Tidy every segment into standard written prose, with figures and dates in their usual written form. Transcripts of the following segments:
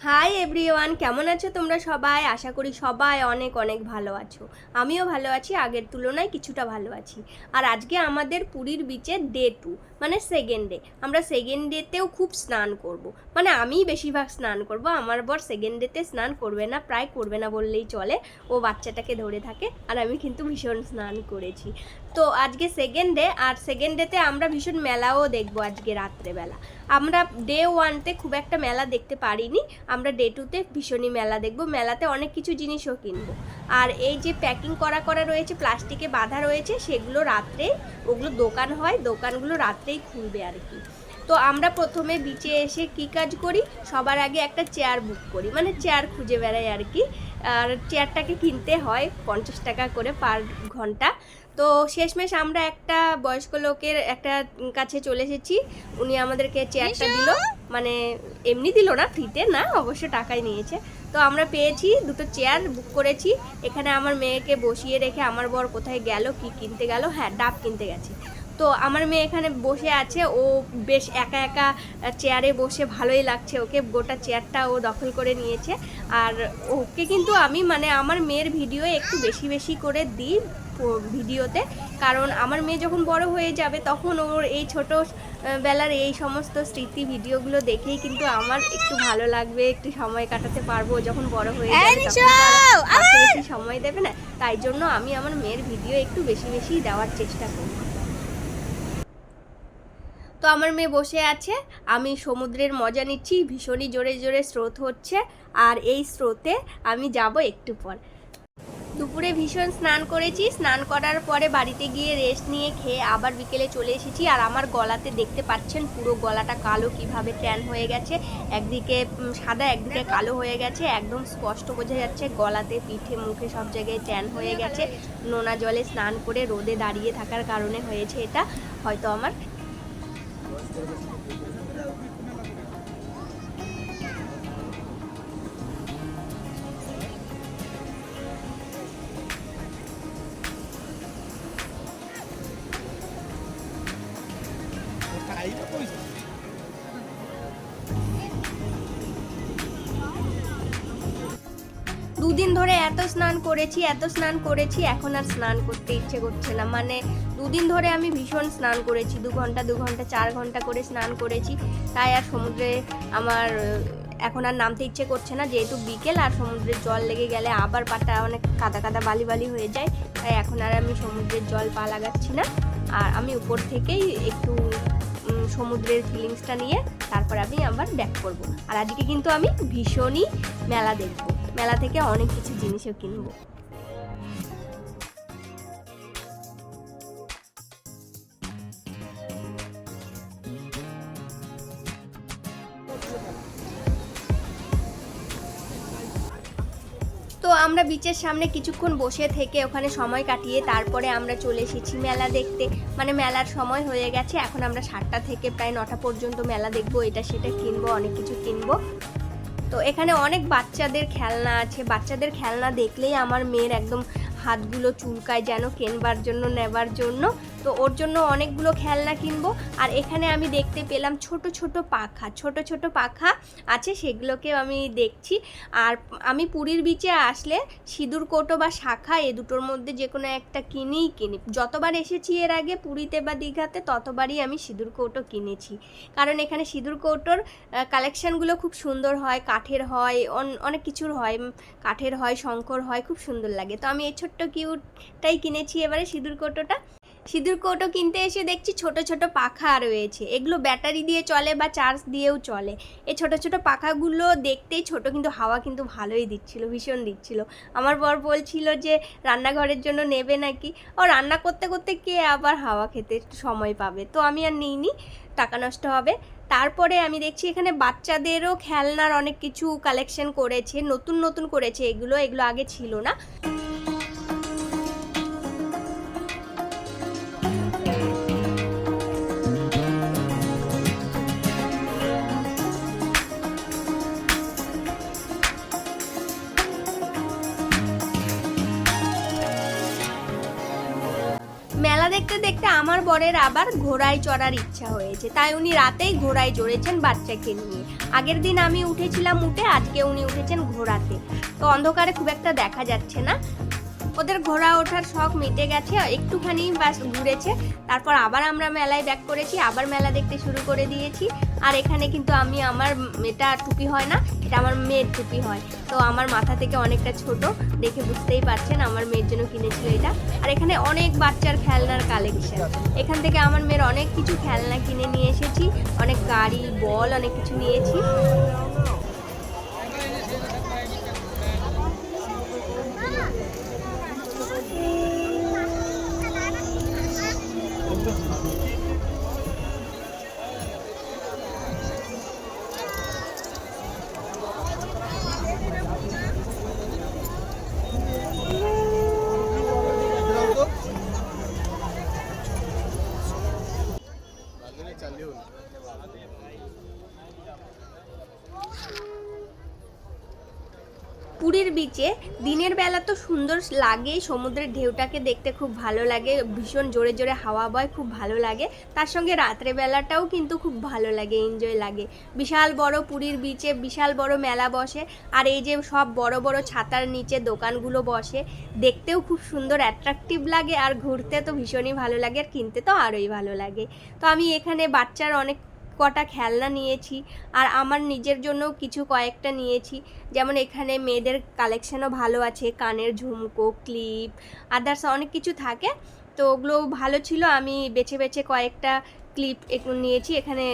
Hi everyone, কেমন আছো তোমরা সবাই? আশা করি সবাই অনেক অনেক ভালো আছো। আমিও ভালো আছি, আগের তুলনায় কিছুটা ভালো আছি। আর আজকে আমাদের পুরীর বিচে ডে 2, মানে সেকেন্ড ডে। আমরা সেকেন্ড ডেতেও খুব স্নান করব। মানে আমিই বেশিরভাগ স্নান করব, আমার বর সেকেন্ড ডেতে স্নান করবে না, প্রায় করবে না বললেই চলে। ও বাচ্চাটাকে ধরে থাকে, আর আমি কিন্তু ভীষণ স্নান করেছি। তো আজকে সেকেন্ড ডে, আর সেকেন্ড ডেতে আমরা ভীষণ মেলাও দেখবো আজকে রাত্রেবেলা। আমরা ডে 1তে খুব একটা মেলা দেখতে পারিনি, আমরা ডে 2তে ভীষণই মেলা দেখব। মেলাতে অনেক কিছু জিনিসও কিনবো। আর এই যে প্যাকিং করা করা রয়েছে, প্লাস্টিকে বাঁধা রয়েছে, সেগুলো রাত্রে, ওগুলো দোকান হয়, দোকানগুলো রাত্রেই খুলবে আর কি। তো আমরা প্রথমে বিচে এসে কি কাজ করি, সবার আগে একটা চেয়ার বুক করি, মানে চেয়ার খুঁজে বেড়াই আর কি। আর চেয়ারটাকে কিনতে হয় 50 টাকা করে পার ঘন্টা। তো শেষমেশ আমরা একটা বয়স্ক লোকের একটা কাছে চলে এসেছি। উনি আমাদেরকে চেয়ারটা দিল, মানে এমনি দিল না, ফ্রিতে না, অবশ্য টাকাই নিয়েছে। তো আমরা পেয়েছি, দুটো চেয়ার বুক করেছি। এখানে আমার মেয়েকে বসিয়ে রেখে আমার বর কোথায় গেল, কি কিনতে গেল, হ্যাঁ ডাব কিনতে গেছে। তো আমার মেয়ে এখানে বসে আছে, ও বেশ একা একা চেয়ারে বসে ভালোই লাগছে ওকে, গোটা চেয়ারটা ও দখল করে নিয়েছে। আর ওকে কিন্তু আমি, মানে আমার মেয়ের ভিডিও একটু বেশি বেশি করে দিই ভিডিওতে, কারণ আমার মেয়ে যখন বড় হয়ে যাবে তখন ওর এই ছোট বেলার এই সমস্ত স্মৃতি ভিডিওগুলো দেখেই কিন্তু আমার একটু ভালো লাগবে, একটু সময় কাটাতে পারবো। যখন বড় হয়ে যাবে তখন বেশি সময় দেবে না, তাই জন্য আমি আমার মেয়ের ভিডিও একটু বেশি বেশি দেওয়ার চেষ্টা করি। তো আমার মেয়ে বসে আছে, আমি সমুদ্রের মজা নিচ্ছি, ভীষণই জোরে জোরে স্রোত হচ্ছে। আর এই স্রোতে আমি যাব একটু পর। দুপুরে ভীষণ স্নান করেছি, স্নান করার পরে বাড়িতে গিয়ে রেস্ট নিয়ে খেয়ে আবার বিকেলে চলে এসেছি। আর আমার গলাতে দেখতে পাচ্ছেন পুরো গলাটা কালো কিভাবে ট্যান হয়ে গেছে, একদিকে সাদা একদিকে কালো হয়ে গেছে, একদম স্পষ্ট বোঝা যাচ্ছে গলাতে, পিঠে, মুখে সব জায়গায় ট্যান হয়ে গেছে। নোনা জলে স্নান করে রোদে দাঁড়িয়ে থাকার কারণে হয়েছে এটা, হয়তো আমার। দুদিন ধরে এত স্নান করেছি, এখন আর স্নান করতে ইচ্ছে করছে না। মানে দুদিন ধরে আমি ভীষণ স্নান করেছি, 2 ঘন্টা 2 ঘন্টা 4 ঘন্টা করে স্নান করেছি। তাই আর সমুদ্রে আমার এখন আর নামতে ইচ্ছে করছে না, যেহেতু বিকেল, আর সমুদ্রের জল লেগে গেলে আবার পাটা অনেক কাদা কাদা বালি বালি হয়ে যায়। তাই এখন আর আমি সমুদ্রের জল পা লাগাচ্ছি না। আর আমি উপর থেকেই একটু সমুদ্রের ফিলিংসটা নিয়ে তারপর আমি আবার ব্যাক করব। আর আজকে কিন্তু আমি ভীষণই মেলা দেখবো, মেলা থেকে অনেক কিছু জিনিসও কিনবো। তো আমরা বিচের সামনে কিছুক্ষণ বসে থেকে ওখানে সময় কাটিয়ে তারপরে আমরা চলে এসেছি মেলা দেখতে। মানে মেলার সময় হয়ে গেছে, এখন আমরা 7টা থেকে প্রায় 9টা পর্যন্ত মেলা দেখবো, এটা সেটা কিনবো, অনেক কিছু কিনবো। তো এখানে অনেক বাচ্চাদের খেলনা আছে, বাচ্চাদের খেলনা দেখলেই আমার মেয়ের একদম হাতগুলো চুলকায়, যেন কেনবার জন্য, নেবার জন্য। তো ওর জন্য অনেকগুলো খেলনা কিনবো। আর এখানে আমি দেখতে পেলাম ছোট ছোট পাখা আছে, সেগুলোকেও আমি দেখছি। আর আমি পুরীর বিচে আসলে সিঁদুর কৌটো বা শাখা, এ দুটোর মধ্যে যে কোনো একটা কিনি। যতবার এসেছি এর আগে পুরীতে বা দীঘাতে, ততবারই আমি সিঁদুর কৌটো কিনেছি, কারণ এখানে সিঁদুর কৌটোর কালেকশানগুলো খুব সুন্দর হয়, কাঠের হয়, অনেক কিছুর হয়, কাঠের হয়, শঙ্কর হয়, খুব সুন্দর লাগে। তো আমি এই ছোট্ট কিউটটাই কিনেছি এবারে সিঁদুর কৌটোটা। সিঁদুর কৌটো কিনতে এসে দেখছি ছোট ছোট পাখা রয়েছে, এগুলো ব্যাটারি দিয়ে চলে বা চার্জ দিয়েও চলে। এই ছোট ছোট পাখাগুলো দেখতেই ছোট, কিন্তু হাওয়া কিন্তু ভালোই দিচ্ছিল, ভীষণ দিচ্ছিল। আমার বর বলছিল যে রান্নাঘরের জন্য নেবে নাকি। ও রান্না করতে করতে কে আবার হাওয়া খেতে সময় পাবে, তো আমি আর নিইনি, টাকা নষ্ট হবে। তারপরে আমি দেখছি এখানে বাচ্চাদেরও খেলনার অনেক কিছু কালেকশন করেছে, নতুন নতুন করেছে, এগুলো আগে ছিল না। মেলা দেখতে দেখতে আমার বরের আবার ঘোড়ায় চড়ার ইচ্ছা হয়েছে, তাই উনি রাতেই ঘোড়ায় চড়েছেন বাচ্চাকে নিয়ে। আগের দিন আমি উঠেছিলাম উঠে, আজকে উনি উঠেছেন ঘোড়াতে। তো অন্ধকারে খুব একটা দেখা যাচ্ছে না। ওদের ঘোড়া ওঠার শখ মিটে গেছে, একটুখানি বাস ঘুরেছে, তারপর আবার আমরা মেলায় ব্যাক করেছি, আবার মেলা দেখতে শুরু করে দিয়েছি। আর এখানে কিন্তু আমি আমার এটা টুপি হয় না, এটা আমার মেয়ের টুপি হয়, তো আমার মাথা থেকে অনেকটা ছোট, দেখে বুঝতেই পারছেন আমার মেয়ের জন্য কিনেছিল এটা। আর এখানে অনেক বাচ্চার খেলনার কালেকশন, এখান থেকে আমার মেয়ের অনেক কিছু খেলনা কিনে নিয়ে এসেছি, অনেক গাড়ি, বল, অনেক কিছু নিয়েছি। পুরীর বিচে দিনের বেলা তো সুন্দর লাগে, সমুদ্রের ঢেউটাকে দেখতে খুব ভালো লাগে, ভীষণ জোরে জোরে হাওয়া বয়, খুব ভালো লাগে। তার সঙ্গে রাত্রেবেলাটাও কিন্তু খুব ভালো লাগে, এনজয় লাগে। বিশাল বড় পুরীর বিচে বিশাল বড় মেলা বসে, আর এই যে সব বড় বড় ছাতার নিচে দোকানগুলো বসে, দেখতেও খুব সুন্দর অ্যাট্রাকটিভ লাগে, আর ঘুরতে তো ভীষণই ভালো লাগে, আর কিনতে তো আরোই ভালো লাগে। তো আমি এখানে বাচ্চার অনেক কটা খেলনা নিয়েছি, আর আমার নিজের জন্যও কিছু কয়েকটা নিয়েছি। যেমন এখানে মেয়েদের কালেকশানও ভালো আছে, কানের ঝুমকো, ক্লিপ, আদার্স অনেক কিছু থাকে, তো ওগুলো ভালো ছিল। আমি বেছে বেছে কয়েকটা ক্লিপ নিয়েছি। এখানে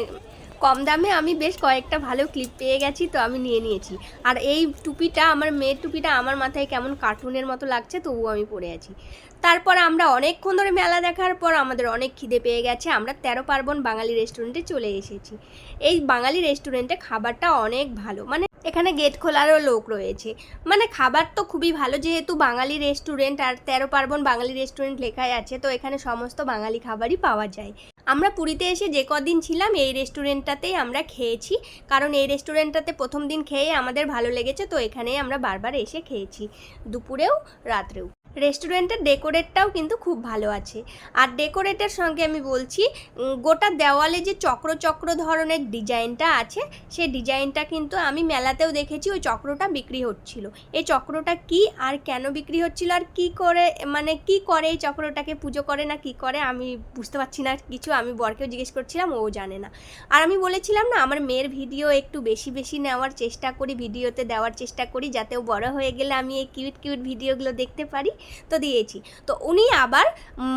কম দামে আমি বেশ কয়েকটা ভালো ক্লিপ পেয়ে গেছি, তো আমি নিয়েছি। আর এই টুপিটা, আমার মেয়ের টুপিটা আমার মাথায় কেমন কার্টুনের মতো লাগছে, তবুও আমি পরে আছি। তারপর আমরা অনেকক্ষণ ধরে মেলা দেখার পর আমাদের অনেক খিদে পেয়ে গেছে, আমরা 13 পার্বণ বাঙালি রেস্টুরেন্টে চলে এসেছি। এই বাঙালি রেস্টুরেন্টে খাবারটা অনেক ভালো, মানে এখানে গেট খোলারও লোক রয়েছে, মানে খাবার তো খুবই ভালো, যেহেতু বাঙালি রেস্টুরেন্ট আর 13 পার্বণ বাঙালি রেস্টুরেন্ট লেখাই আছে, তো এখানে সমস্ত বাঙালি খাবারই পাওয়া যায়। আমরা পুরীতে এসে যে কদিন ছিলাম এই রেস্টুরেন্টটাতেই আমরা খেয়েছি, কারণ এই রেস্টুরেন্টটাতে প্রথম দিন খেয়ে আমাদের ভালো লেগেছে, তো এখানেই আমরা বারবার এসে খেয়েছি, দুপুরেও রাত্রেও। রেস্টুরেন্টের ডেকোরেটটাও কিন্তু খুব ভালো আছে। আর ডেকোরেটের সঙ্গে আমি বলছি, গোটা দেওয়ালে যে চক্র চক্র ধরনের ডিজাইনটা আছে, সেই ডিজাইনটা কিন্তু আমি মেলাতেও দেখেছি, ওই চক্রটা বিক্রি হচ্ছিল। এই চক্রটা কি আর কেন বিক্রি হচ্ছিল, আর কি করে, মানে কি করে এই চক্রটাকে, পুজো করে না কি করে, আমি বুঝতে পারছি না কিছু। আমি বরকেও জিজ্ঞেস করছিলাম, ও জানে না। আর আমি বলেছিলাম না, আমার মেয়ের ভিডিও একটু বেশি বেশি নেওয়ার চেষ্টা করি, ভিডিওতে দেওয়ার চেষ্টা করি, যাতে ও বড় হয়ে গেলে আমি এই কিউট কিউট ভিডিওগুলো দেখতে পারি, তো দিয়েছি। তো উনি আবার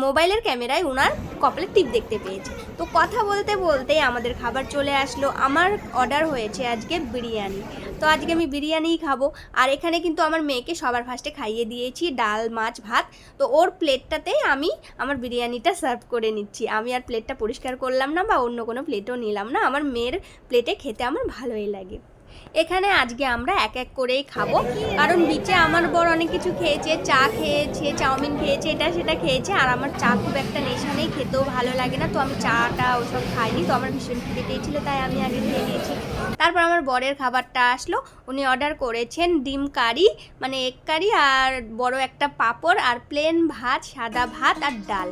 মোবাইলের ক্যামেরায় ওনার কপালে টিপ দেখতে পেয়েছে, তো কথা বলতে বলতেই আমাদের খাবার চলে আসলো। আমার অর্ডার হয়েছে আজকে বিরিয়ানি, তো আজকে আমি বিরিয়ানিই খাবো। আর এখানে কিন্তু আমার মেয়েকে সবার ফার্স্টে খাইয়ে দিয়েছি ডাল, মাছ, ভাত, তো ওর প্লেটটাতেই আমি আমার বিরিয়ানিটা সার্ভ করে নিচ্ছি। আমি আর প্লেটটা পরিষ্কার করলাম না, বা অন্য কোনো প্লেটও নিলাম না, আমার মেয়ের প্লেটে খেতে আমার ভালোই লাগে। এখানে আজকে আমরা এক এক করেই খাবো, কারণ বিচে আমার বর অনেক কিছু খেয়েছে, চা খেয়েছে, চাউমিন খেয়েছে, এটা সেটা খেয়েছে, আর আমার চা খুব একটা নেশা নেই, খেতেও ভালো লাগে না, তো আমি চাটা ওসব খাইনি, তো আমার ভীষণ খিদে পেয়েছিল, তাই আমি আগে খেয়ে নিয়েছি। তারপর আমার বরের খাবারটা আসলো, উনি অর্ডার করেছেন ডিম কারি, মানে এগ কারি, আর বড় একটা পাঁপড়, আর প্লেন ভাত, সাদা ভাত, আর ডাল,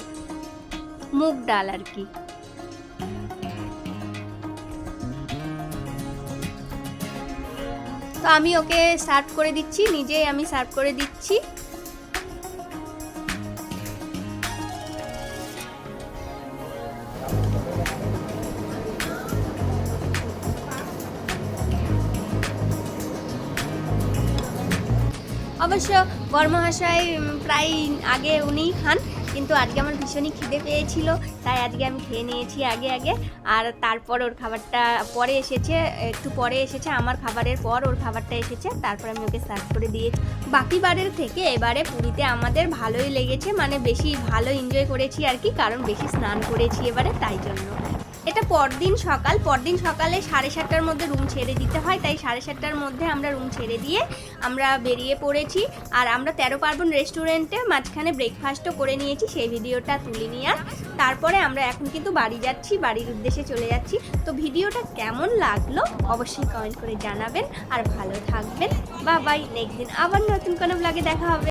মুগ ডাল আর কি। তো আমি ওকে সার্ভ করে দিচ্ছি, নিজেই আমি সার্ভ করে দিচ্ছি। অবশ্য বরমহাশয় প্রায় আগে উনিই খান, কিন্তু আজকে আমার ভীষণই খিদে পেয়েছিল, তাই আজকে আমি খেয়ে নিয়েছি আগে আগে। আর তারপর ওর খাবারটা পরে এসেছে, একটু পরে এসেছে, আমার খাবারের পর ওর খাবারটা এসেছে, তারপর আমি ওকে সার্ভ করে দিয়েছি। বাকি বারের থেকে এবারে পুরীতে আমাদের ভালোই লেগেছে, মানে বেশি ভালো এনজয় করেছি আর কি, কারণ বেশি স্নান করেছি এবারে, তাই জন্য। এটা পরদিন সকালে 7:30টার মধ্যে রুম ছেড়ে দিতে হয়, তাই 7:30টার মধ্যে আমরা রুম ছেড়ে দিয়ে আমরা বেরিয়ে পড়েছি। আর আমরা 13 পার্বণ রেস্টুরেন্টে মাঝখানে ব্রেকফাস্টও করে নিয়েছি, সেই ভিডিওটা তুলিনি আর। তারপরে আমরা এখন কিন্তু বাড়ি যাচ্ছি, বাড়ির উদ্দেশ্যে চলে যাচ্ছি। তো ভিডিওটা কেমন লাগলো অবশ্যই কমেন্ট করে জানাবেন, আর ভালো থাকবেন। বাই, নেক্সট দিন আবার নতুন কোনো ব্লগে দেখা হবে।